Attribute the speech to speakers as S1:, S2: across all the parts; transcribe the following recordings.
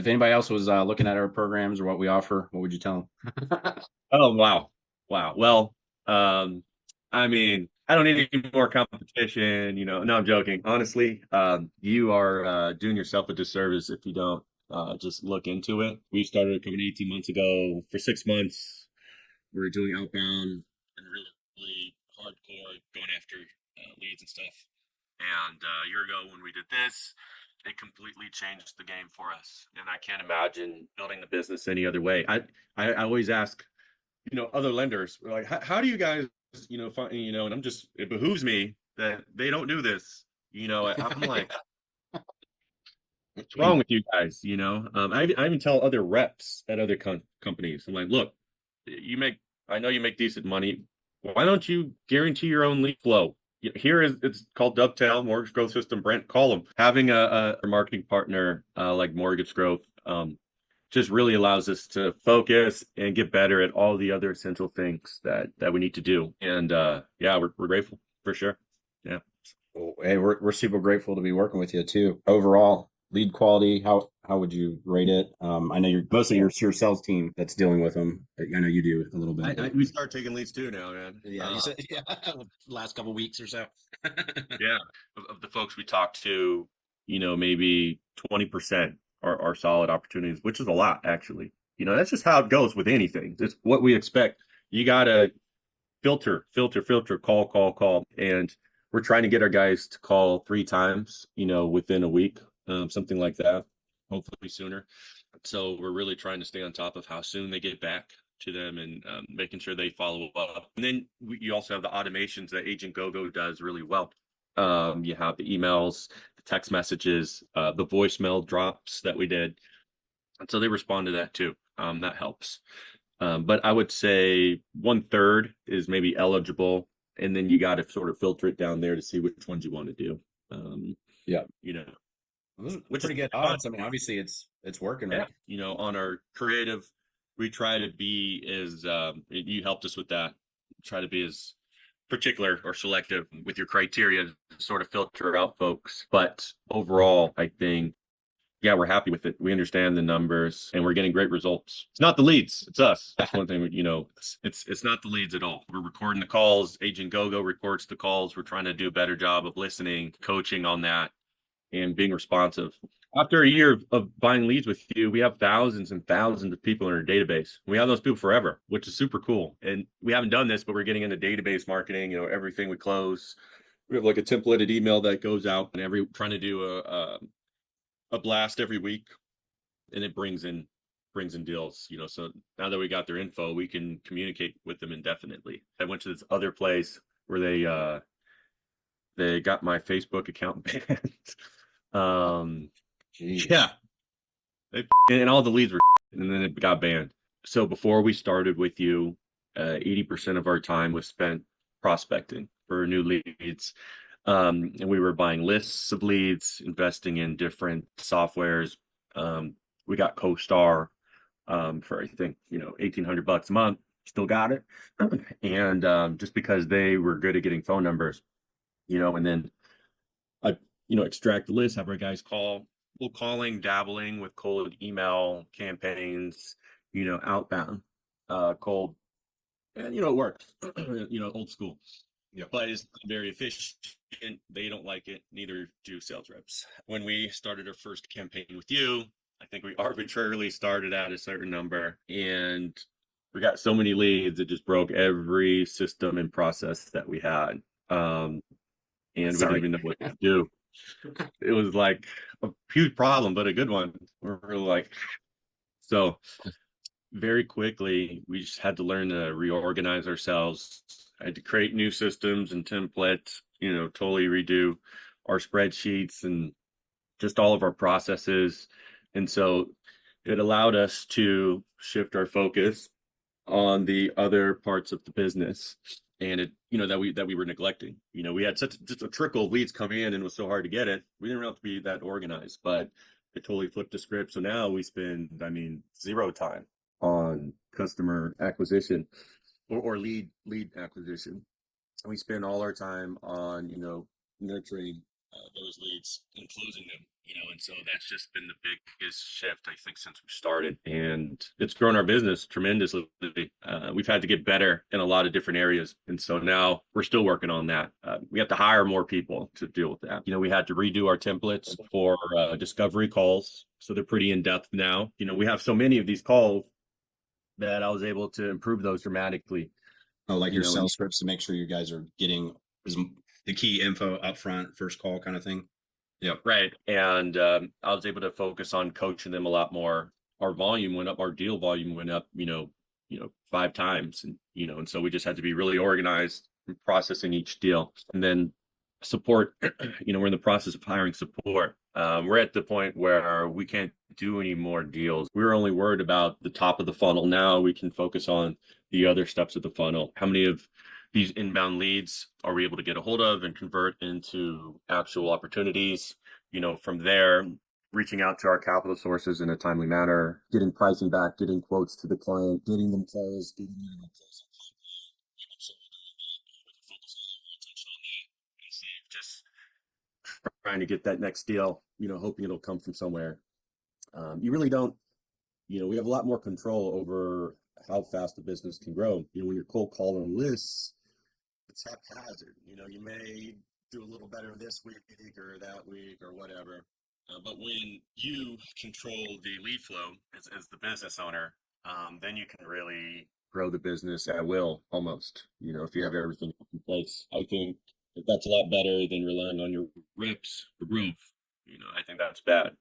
S1: if anybody else was looking at our programs or what we offer, what would you tell them?
S2: Oh, wow. Wow. Well, I mean, I don't need any more competition, No, I'm joking. Honestly, you are doing yourself a disservice if you don't just look into it. We started a company 18 months ago. For 6 months, we were doing outbound and really hardcore going after leads and stuff. And a year ago when we did this, it completely changed the game for us. And I can't imagine building the business any other way. I always ask, other lenders, like, how do you guys, find, and it behooves me that they don't do this. I'm like, what's wrong with you guys? I even tell other reps at other companies, I'm like, look, you make, I know you make decent money. Why don't you guarantee your own lead flow? Here is it's called Dovetail Mortgage Growth System. Brent, call them. Having a marketing partner like Mortgage Growth just really allows us to focus and get better at all the other essential things that we need to do. And yeah, we're grateful for sure. Yeah.
S1: Well, hey, we're super grateful to be working with you too. Overall, lead quality, how would you rate it? I know you're mostly your sales team that's dealing with them. I know you do a little bit, but
S2: We start taking leads too now, man.
S1: yeah, you said yeah, last couple weeks or so.
S2: Yeah, of the folks we talked to, maybe 20% are solid opportunities, which is a lot actually. That's just how it goes with anything. It's what we expect. You gotta filter, call. And we're trying to get our guys to call 3 times, within a week, something like that, hopefully sooner. So we're really trying to stay on top of how soon they get back to them and making sure they follow up. And then you also have the automations that Agent GoGo does really well. You have the emails, the text messages, the voicemail drops that we did. And so they respond to that too. That helps. But I would say 1/3 is maybe eligible, and then you got to sort of filter it down there to see which ones you want to do. Um,
S1: Yeah,
S2: you know,
S1: those are
S2: which is
S1: pretty good
S2: fun.
S1: odds. I mean, obviously it's working,
S2: Yeah.
S1: right?
S2: On our creative, we try to be as you helped us with that. Try to be as particular or selective with your criteria to sort of filter out folks. But overall, I think yeah, we're happy with it. We understand the numbers and we're getting great results. It's not the leads, it's us. That's one thing, it's not the leads at all. We're recording the calls. Agent GoGo records the calls. We're trying to do a better job of listening, coaching on that, and being responsive. After a year of buying leads with you, we have thousands and thousands of people in our database. We have those people forever, which is super cool. And we haven't done this, but we're getting into database marketing. Everything we close, we have like a templated email that goes out, and every trying to do a blast every week, and it brings in deals. So now that we got their info, we can communicate with them indefinitely. I went to this other place where they got my Facebook account banned. um
S1: Jeez.
S2: yeah, and all the leads were and then it got banned. So before we started with you, 80% of our time was spent prospecting for new leads. And we were buying lists of leads, investing in different softwares. We got CoStar for I think $1,800 a month. Still got it, and just because they were good at getting phone numbers, and then I extract the list, have our guys call. Well, calling, dabbling with cold email campaigns, outbound, cold, and it works. Old school.
S1: Yeah.
S2: But it's not very efficient. They don't like it. Neither do sales reps. When we started our first campaign with you, I think we arbitrarily started at a certain number, and we got so many leads it just broke every system and process that we had. And we didn't
S1: Sorry.
S2: even know what to do. It was like a huge problem, but a good one. We're like, so very quickly, we just had to learn to reorganize ourselves. I had to create new systems and templates, totally redo our spreadsheets and just all of our processes. And so it allowed us to shift our focus on the other parts of the business. And it, that we were neglecting. We had such just a trickle of leads come in and it was so hard to get it. We didn't have to be that organized, but it totally flipped the script. So now we spend, zero time on customer acquisition or lead acquisition. We spend all our time on, nurturing those leads and closing them, and so that's just been the biggest shift, I think, since we started. And it's grown our business tremendously. We've had to get better in a lot of different areas. And so now we're still working on that. We have to hire more people to deal with that. We had to redo our templates for discovery calls. So they're pretty in depth now. We have so many of these calls that I was able to improve those dramatically.
S1: Oh, like your
S2: And
S1: sales scripts to make sure you guys are getting the key info up front, first call kind of thing. Yep.
S2: right. And I was able to focus on coaching them a lot more. Our volume went up, our deal volume went up, 5 times. And so we just had to be really organized in processing each deal. And then support, we're in the process of hiring support. We're at the point where we can't do any more deals. We were only worried about the top of the funnel. Now we can focus on the other steps of the funnel. How many of these inbound leads are we able to get a hold of and convert into actual opportunities? From there, reaching out to our capital sources in a timely manner, getting pricing back, getting quotes to the client, getting them closed, getting them closed. Just trying to get that next deal, hoping it'll come from somewhere. You really don't, we have a lot more control over how fast the business can grow. When you're cold calling lists, it's haphazard. You may do a little better this week or that week or whatever. But when you control the lead flow as the business owner, then you can really grow the business at will almost, if you have everything in place. I think that's a lot better than relying on your reps for growth. I think that's bad.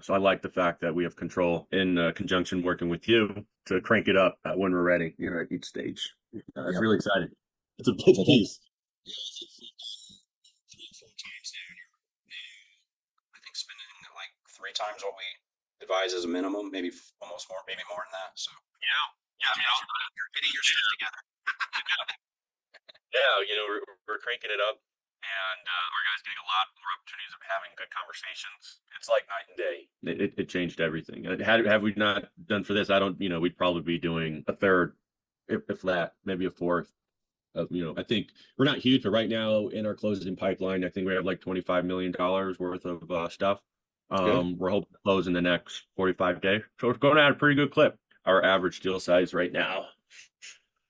S2: So I like the fact that we have control in conjunction working with you to crank it up when we're ready, at each stage. It's
S1: Yep.
S2: really exciting. It's a big piece.
S1: Yeah, I think we've done 3 or 4 times now. I think spending like 3 times what we advise as a minimum, maybe almost more, maybe more than that. So
S2: Yeah. Yeah. I mean,
S1: you're getting your shit together.
S2: yeah, we're cranking it up, and our guys getting a lot more opportunities of having good conversations. It's like night and day. It changed everything. Have we not done for this, I don't, we'd probably be doing a third, if that, maybe a fourth. I think we're not huge, but right now in our closing pipeline, I think we have like $25 million worth of stuff.
S1: Good.
S2: We're hoping to close in the next 45 days. So it's going at a pretty good clip. Our average deal size right now,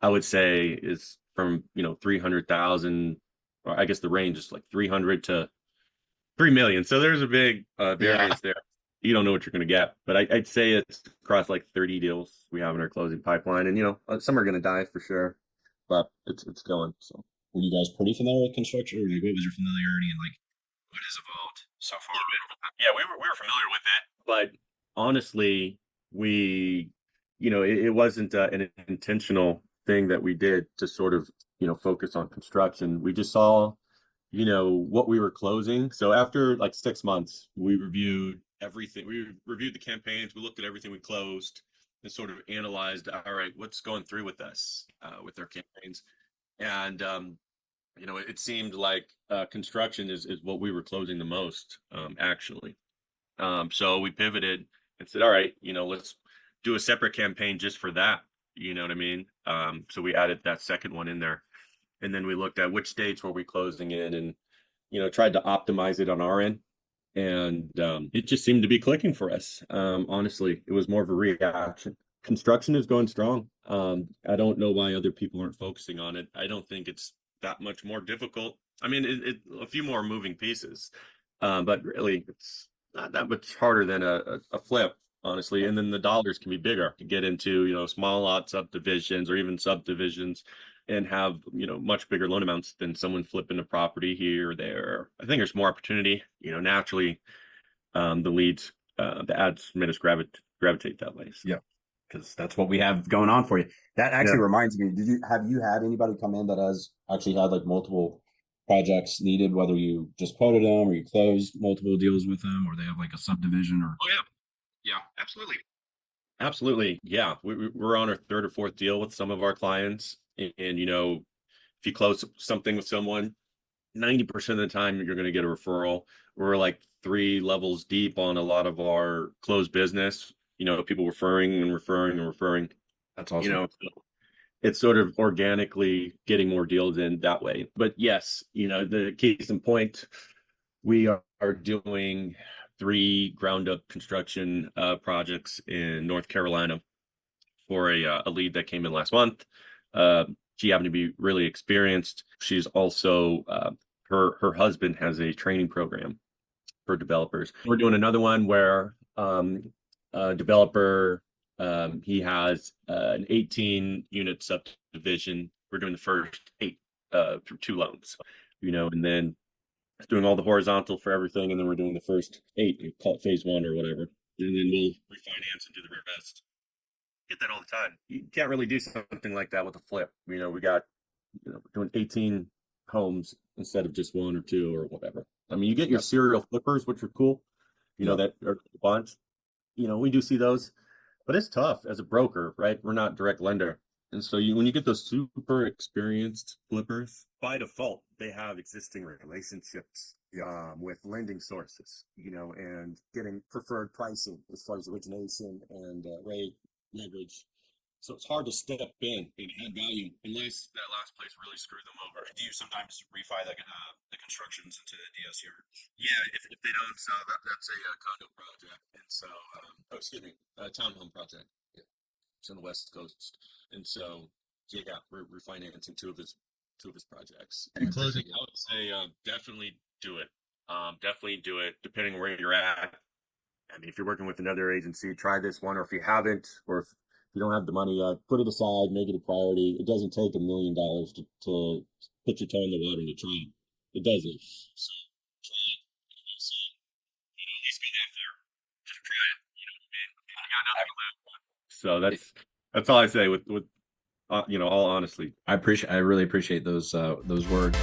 S2: I would say, is from 300,000, or I guess the range is like 300 to 3 million. So there's a big
S1: Yeah.
S2: variance there. You don't know what you're going to get, but I'd say it's across like 30 deals we have in our closing pipeline, and some are going to die for sure, but it's going. So
S1: Were you guys pretty familiar with construction, or like what was your familiarity and like what has evolved so far?
S2: yeah, we were familiar with it, but honestly, we, it wasn't an intentional thing that we did to sort of, focus on construction. We just saw, what we were closing. So after like 6 months, we reviewed everything. We reviewed the campaigns. We looked at everything we closed and sort of analyzed, all right, what's going through with us, with our campaigns. And, it seemed like construction is what we were closing the most, actually. So we pivoted and said, all right, let's do a separate campaign just for that. You know what I mean? So we added that second one in there. And then we looked at which states were we closing in and, tried to optimize it on our end. And it just seemed to be clicking for us. Honestly, it was more of a reaction. Construction is going strong. I don't know why other people aren't focusing on it. I don't think it's that much more difficult. I mean, a few more moving pieces, but really, it's not that much harder than a flip, honestly. And then the dollars can be bigger to get into, small lot subdivisions or even subdivisions and have, much bigger loan amounts than someone flipping a property here or there. I think there's more opportunity, naturally, the leads, the ads made us gravitate that way. So.
S1: Yeah, because that's what we have going on for you. That
S2: Yeah.
S1: actually reminds me, have you had anybody come in that has actually had like multiple projects needed, whether you just quoted them or you closed multiple deals with them, or they have like a subdivision or
S2: Oh yeah. Yeah, absolutely. Absolutely. Yeah. We're on our third or fourth deal with some of our clients. And, if you close something with someone, 90% of the time you're going to get a referral. We're like 3 levels deep on a lot of our closed business, people referring and referring and referring,
S1: that's
S2: you
S1: awesome.
S2: know, it's sort of organically getting more deals in that way. But yes, the case in point, We are doing 3 ground up construction projects in North Carolina for a lead that came in last month. Uh, she happened to be really experienced. She's also her husband has a training program for developers. We're doing another one where a developer he has an 18 unit subdivision. We're doing the first 8 through 2 loans, and then doing all the horizontal for everything, and then we're doing the first 8, call it phase 1 or whatever, and then we'll refinance and do the rest. Get that all the time. You can't really do something like that with a flip. We got we're doing 18 homes instead of just 1 or 2 or whatever. I mean, you get your
S1: Yep.
S2: serial flippers, which are cool,
S1: Yep.
S2: that are a bunch. We do see those, but it's tough as a broker, right? We're not direct lender. And so when you get those super experienced flippers, by default, they have existing relationships with lending sources, and getting preferred pricing as far as origination and rate, leverage. So it's hard to step in and add value unless that last place really screwed them over.
S1: Do you sometimes refi the constructions into the DS here?
S2: Yeah, if they don't sell, that's a condo project. And so, oh, excuse me, a townhome project. Yeah, it's on the West Coast. And so, yeah, we're refinancing two of his projects. In closing, I would say definitely do it. Definitely do it, depending on where you're at. I mean, if you're working with another agency, try this one, or if you haven't, or if you don't have the money, put it aside, make it a priority. It doesn't take $1 million to put your toe in the water and to try it. It doesn't. So try it. So, at least be that fair. Just try it. You got nothing to lose. So that's all I say with all honesty.
S1: I really appreciate those words.